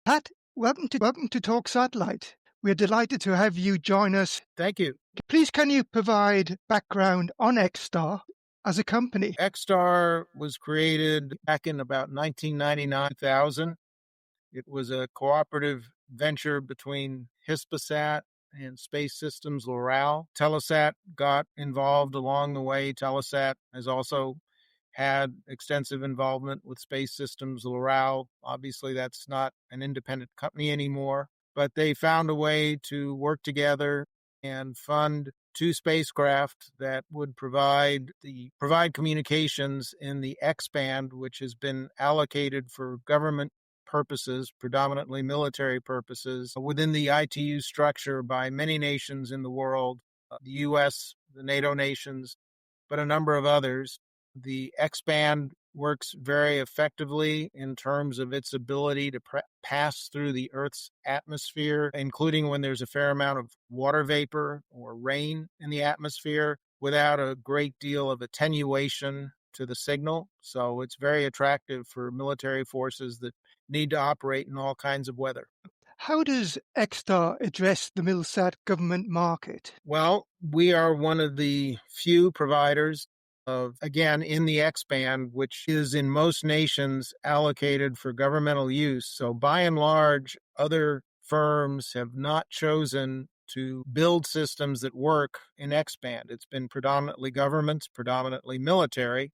Pat, welcome to Talk Satellite. We're delighted to have you join us. Thank you. Please, can you provide background on XTAR as a company? XTAR was created back in about 1999,000. It was a cooperative venture between Hispasat and Space Systems Loral. Telesat got involved along the way. Telesat has also had extensive involvement with Space Systems Loral. Obviously, that's not an independent company anymore, but they found a way to work together and fund two spacecraft that would provide communications in the X band, which has been allocated for government purposes, predominantly military purposes, within the ITU structure by many nations in the world, the US, the NATO nations, but a number of others. The X band works very effectively in terms of its ability to pass through the Earth's atmosphere, including when there's a fair amount of water vapor or rain in the atmosphere, without a great deal of attenuation to the signal. So it's very attractive for military forces that need to operate in all kinds of weather. How does XTAR address the MILSAT government market? Well, we are one of the few providers of, again, in the X band, which is in most nations allocated for governmental use. So by and large, other firms have not chosen to build systems that work in X band. It's been predominantly governments, predominantly military.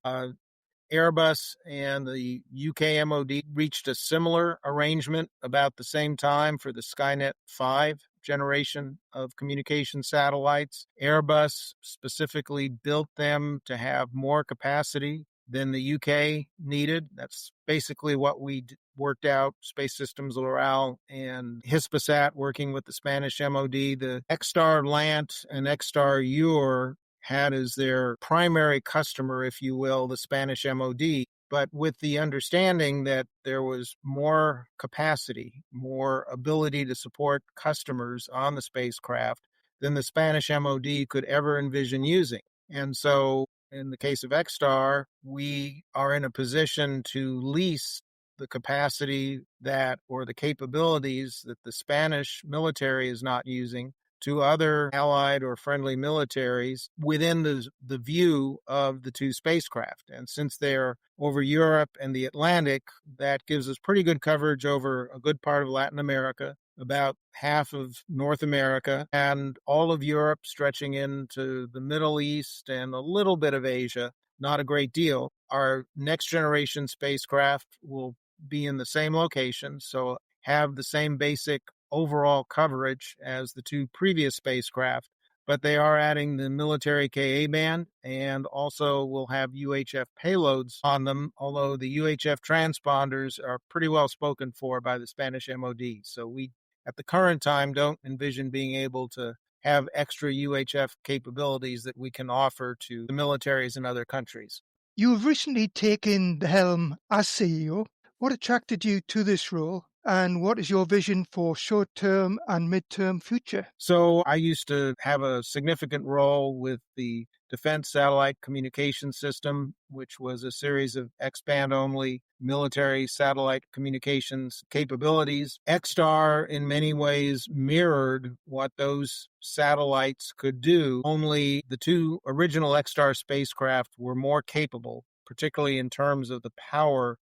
Airbus and the UK MOD reached a similar arrangement about the same time for the Skynet 5 generation of communication satellites. Airbus specifically built them to have more capacity than the UK needed. That's basically what we worked out. Space Systems Loral and Hispasat working with the Spanish MOD. The XStar Lant and XStar Ure had as their primary customer, if you will, the Spanish MOD, but with the understanding that there was more capacity, more ability to support customers on the spacecraft than the Spanish MOD could ever envision using. And so in the case of XStar, we are in a position to lease the capacity that, or the capabilities that the Spanish military is not using, to other allied or friendly militaries within the view of the two spacecraft. And since they're over Europe and the Atlantic, that gives us pretty good coverage over a good part of Latin America, about half of North America, and all of Europe stretching into the Middle East and a little bit of Asia, not a great deal. Our next generation spacecraft will be in the same location, so have the same basic overall coverage as the two previous spacecraft, but they are adding the military Ka band and also will have UHF payloads on them, although the UHF transponders are pretty well spoken for by the Spanish MOD. So we, at the current time, don't envision being able to have extra UHF capabilities that we can offer to the militaries in other countries. You have recently taken the helm as CEO. What attracted you to this role? And what is your vision for short-term and mid-term future? So I used to have a significant role with the Defense Satellite Communication System, which was a series of X-band only military satellite communications capabilities. XStar in many ways mirrored what those satellites could do, only the two original XStar spacecraft were more capable, particularly in terms of the power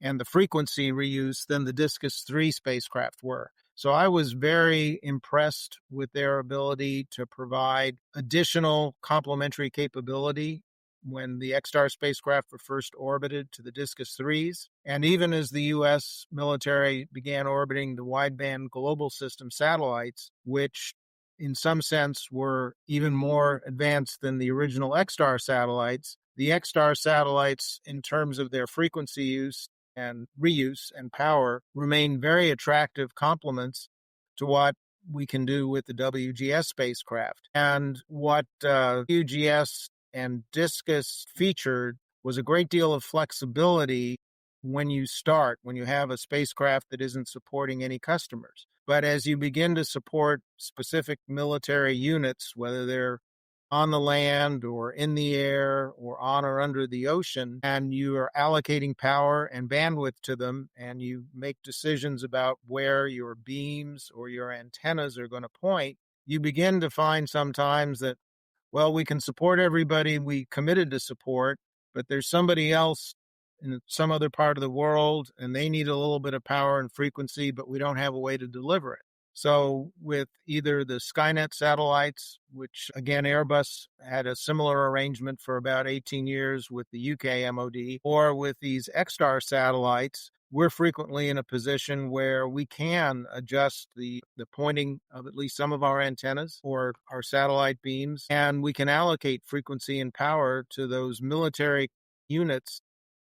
and the frequency reuse than the Discus 3 spacecraft were. So I was very impressed with their ability to provide additional complementary capability when the XStar spacecraft were first orbited to the Discus 3s. And even as the U.S. military began orbiting the wideband global system satellites, which in some sense were even more advanced than the original XStar satellites, the XStar satellites, in terms of their frequency use and reuse and power, remain very attractive complements to what we can do with the WGS spacecraft. And what WGS and Discus featured was a great deal of flexibility when you have a spacecraft that isn't supporting any customers. But as you begin to support specific military units, whether they're on the land or in the air or on or under the ocean, and you are allocating power and bandwidth to them, and you make decisions about where your beams or your antennas are going to point, you begin to find sometimes that, well, we can support everybody we committed to support, but there's somebody else in some other part of the world, and they need a little bit of power and frequency, but we don't have a way to deliver it. So with either the Skynet satellites, which again, Airbus had a similar arrangement for about 18 years with the UK MOD, or with these XTAR satellites, we're frequently in a position where we can adjust the pointing of at least some of our antennas or our satellite beams, and we can allocate frequency and power to those military units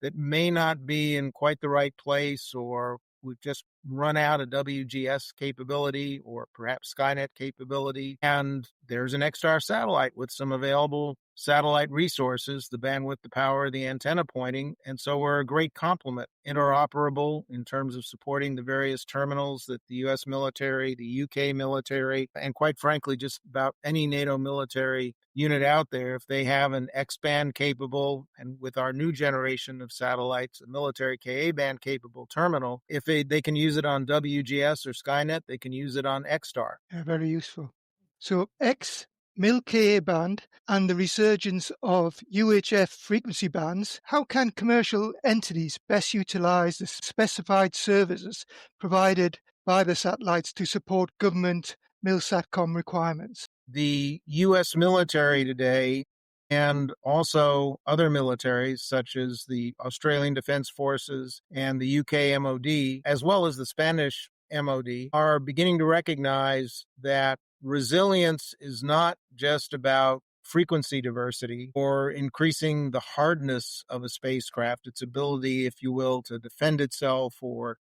that may not be in quite the right place, or we've just run out of WGS capability or perhaps Skynet capability. And there's an XTAR satellite with some available satellite resources, the bandwidth, the power, the antenna pointing. And so we're a great complement, interoperable in terms of supporting the various terminals that the US military, the UK military, and quite frankly, just about any NATO military unit out there, if they have an X-band capable, and with our new generation of satellites, a military Ka-band capable terminal, if they can use it on WGS or Skynet, they can use it on XTAR. Yeah, very useful. So X, MIL-Ka band, and the resurgence of UHF frequency bands, how can commercial entities best utilize the specified services provided by the satellites to support government MILSATCOM requirements? The U.S. military today, and also other militaries such as the Australian Defense Forces and the UK MOD, as well as the Spanish MOD, are beginning to recognize that resilience is not just about frequency diversity or increasing the hardness of a spacecraft, its ability, if you will, to defend itself or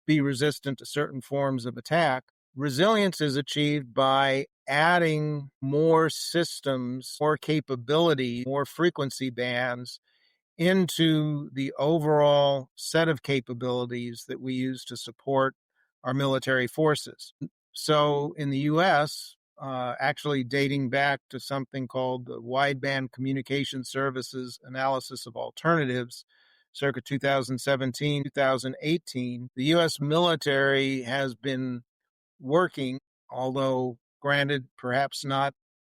be resistant to certain forms of attack. Resilience is achieved by adding more systems, more capability, more frequency bands into the overall set of capabilities that we use to support our military forces. So in the U.S., actually dating back to something called the Wideband Communication Services Analysis of Alternatives, circa 2017, 2018, the U.S. military has been working, although granted, perhaps not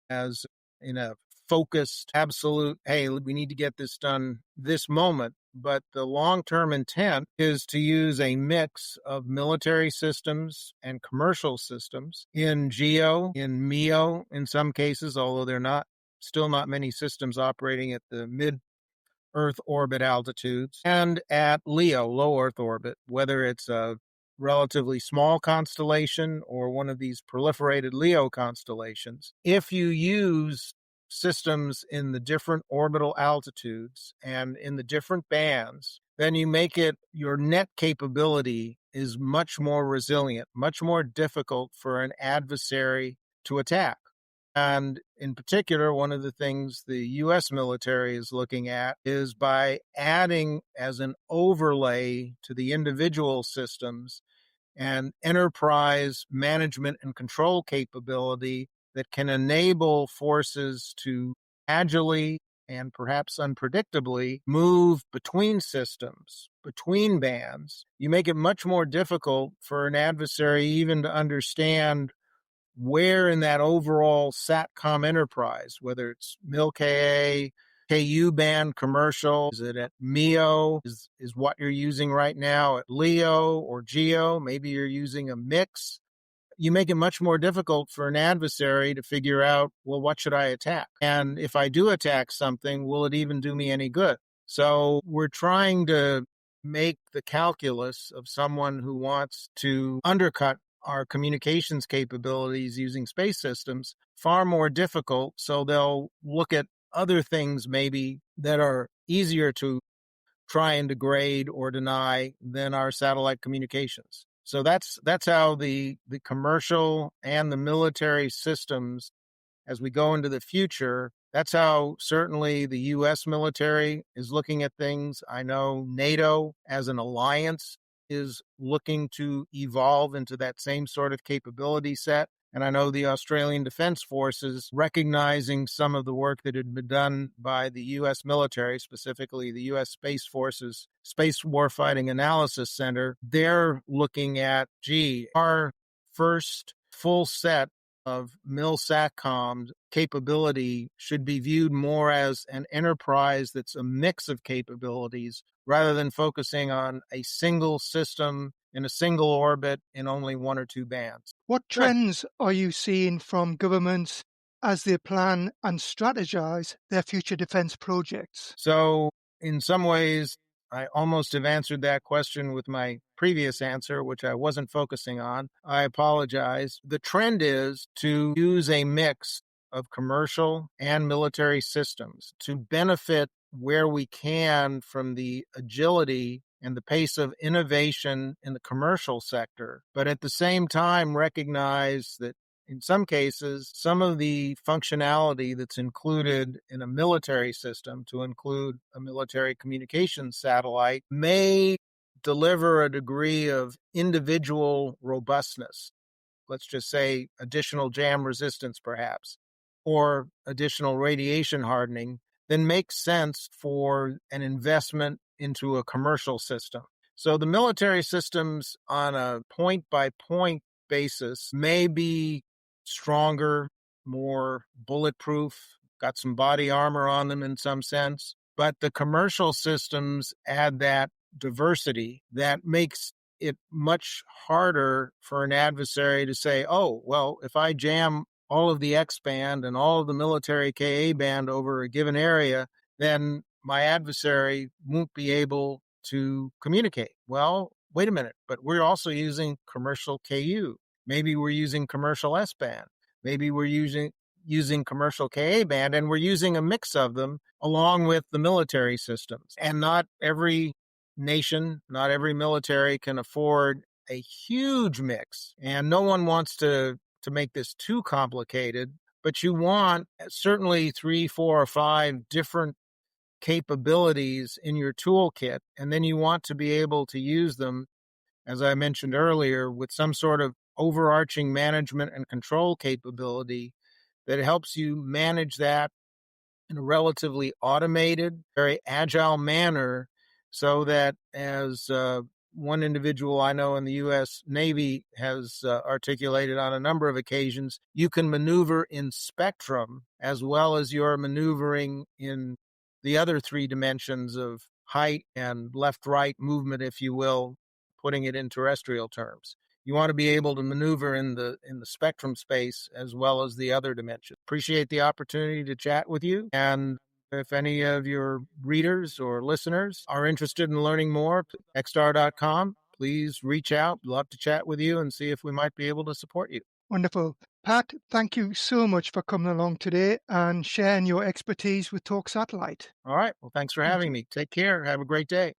as in a focused, absolute, hey, we need to get this done this moment. But the long-term intent is to use a mix of military systems and commercial systems in GEO, in MEO in some cases, although there are still not many systems operating at the mid-Earth orbit altitudes, and at LEO, low Earth orbit, whether it's a relatively small constellation or one of these proliferated LEO constellations. If you use systems in the different orbital altitudes and in the different bands, then you make it, your net capability is much more resilient, much more difficult for an adversary to attack. And in particular, one of the things the U.S. military is looking at is by adding as an overlay to the individual systems an enterprise management and control capability that can enable forces to agilely and perhaps unpredictably move between systems, between bands. You make it much more difficult for an adversary even to understand where in that overall SATCOM enterprise, whether it's MIL-Ka, KU band commercial, is it at MEO, is what you're using right now at LEO or GEO, maybe you're using a mix. You make it much more difficult for an adversary to figure out, well, what should I attack? And if I do attack something, will it even do me any good? So we're trying to make the calculus of someone who wants to undercut our communications capabilities using space systems far more difficult. So they'll look at other things maybe that are easier to try and degrade or deny than our satellite communications. So that's how the commercial and the military systems, as we go into the future, that's how certainly the U.S. military is looking at things. I know NATO as an alliance is looking to evolve into that same sort of capability set. And I know the Australian Defence Forces, recognizing some of the work that had been done by the U.S. military, specifically the U.S. Space Forces Space Warfighting Analysis Center, they're looking at, our first full set of MILSATCOM capability should be viewed more as an enterprise that's a mix of capabilities rather than focusing on a single system in a single orbit in only one or two bands. What Good. trends are you seeing from governments as they plan and strategize their future defense projects? So, in some ways, I almost have answered that question with my previous answer, which I wasn't focusing on. I apologize. The trend is to use a mix of commercial and military systems to benefit where we can from the agility and the pace of innovation in the commercial sector, but at the same time recognize that in some cases, some of the functionality that's included in a military system, to include a military communications satellite, may deliver a degree of individual robustness. Let's just say additional jam resistance, perhaps, or additional radiation hardening, then makes sense for an investment into a commercial system. So the military systems on a point by point basis may be stronger, more bulletproof, got some body armor on them in some sense. But the commercial systems add that diversity that makes it much harder for an adversary to say, oh, well, if I jam all of the X band and all of the military KA band over a given area, then my adversary won't be able to communicate. Well, wait a minute, but we're also using commercial KU. Maybe we're using commercial S band. Maybe we're using commercial KA band, and we're using a mix of them along with the military systems. And not every nation, not every military can afford a huge mix. And no one wants to make this too complicated, but you want certainly 3, 4, or 5 different capabilities in your toolkit. And then you want to be able to use them, as I mentioned earlier, with some sort of overarching management and control capability that helps you manage that in a relatively automated, very agile manner, so that as one individual I know in the U.S. Navy has articulated on a number of occasions, you can maneuver in spectrum as well as you're maneuvering in the other 3 dimensions of height and left-right movement, if you will, putting it in terrestrial terms. You want to be able to maneuver in the spectrum space as well as the other dimensions. Appreciate the opportunity to chat with you. And if any of your readers or listeners are interested in learning more, XTAR.com, please reach out. Love to chat with you and see if we might be able to support you. Wonderful. Pat, thank you so much for coming along today and sharing your expertise with Talk Satellite. All right. Well, thanks for having me. Take care. Have a great day.